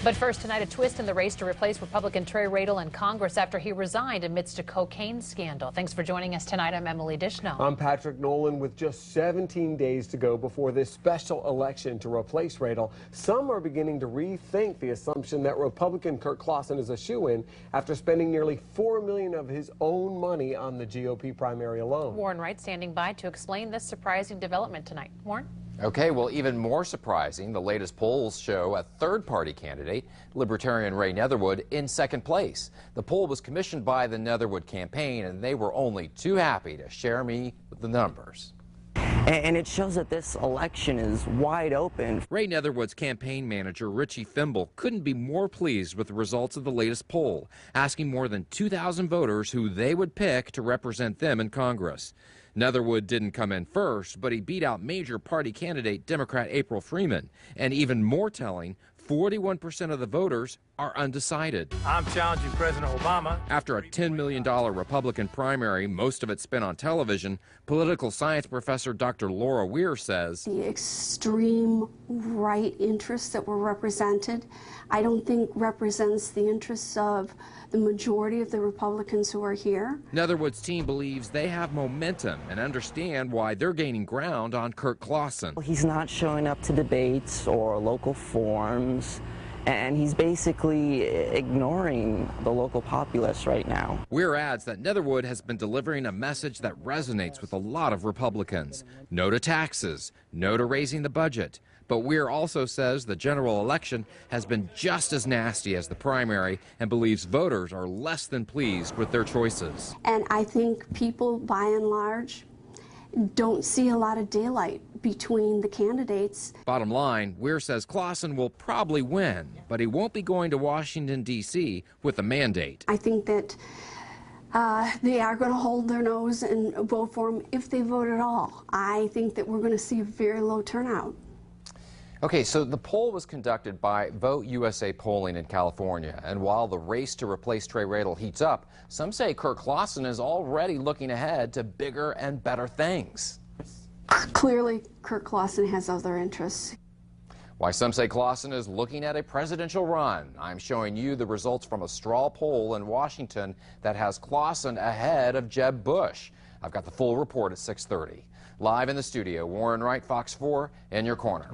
But first tonight, a twist in the race to replace Republican Trey Radel in Congress after he resigned amidst a cocaine scandal. Thanks for joining us tonight. I'm Emily Dishno. I'm Patrick Nolan. With just 17 days to go before this special election to replace Radel, some are beginning to rethink the assumption that Republican Kirk Clausen is a shoo-in after spending nearly $4 million of his own money on the GOP primary alone. Warren Wright standing by to explain this surprising development tonight. Warren? Okay, well, even more surprising, the latest polls show a third-party candidate, Libertarian Ray Netherwood, in second place. The poll was commissioned by the Netherwood campaign, and they were only too happy to share me with the numbers. And it shows that this election is wide open. Ray Netherwood's campaign manager, Richie Thimble, couldn't be more pleased with the results of the latest poll, asking more than 2,000 voters who they would pick to represent them in Congress. Netherwood didn't come in first, but he beat out major party candidate Democrat April Freeman. And even more telling, 41% of the voters are undecided. I'm challenging President Obama. After a $10 million Republican primary, most of it spent on television, political science professor Dr. Laura Weir says, the extreme right interests that were represented, I don't think represents the interests of the majority of the Republicans who are here. Netherwood's team believes they have momentum and understand why they're gaining ground on Kirk Clausen. He's not showing up to debates or local forums, and he's basically ignoring the local populace right now. Weir adds that Netherwood has been delivering a message that resonates with a lot of Republicans. No to taxes, no to raising the budget. But Weir also says the general election has been just as nasty as the primary and believes voters are less than pleased with their choices. And I think people, by and large, don't see a lot of daylight between the candidates. Bottom line, Weir says Clausen will probably win, but he won't be going to Washington, D.C. with a mandate. I think that they are going to hold their nose and vote for him if they vote at all. I think that we're going to see a very low turnout. Okay, so the poll was conducted by Vote USA Polling in California, and while the race to replace Trey Radel heats up, some say Kirk Clausen is already looking ahead to bigger and better things. Clearly, Kirk Clausen has other interests. Why some say Clausen is looking at a presidential run. I'm showing you the results from a straw poll in Washington that has Clausen ahead of Jeb Bush. I've got the full report at 6:30. Live in the studio, Warren Wright, Fox 4, in your corner.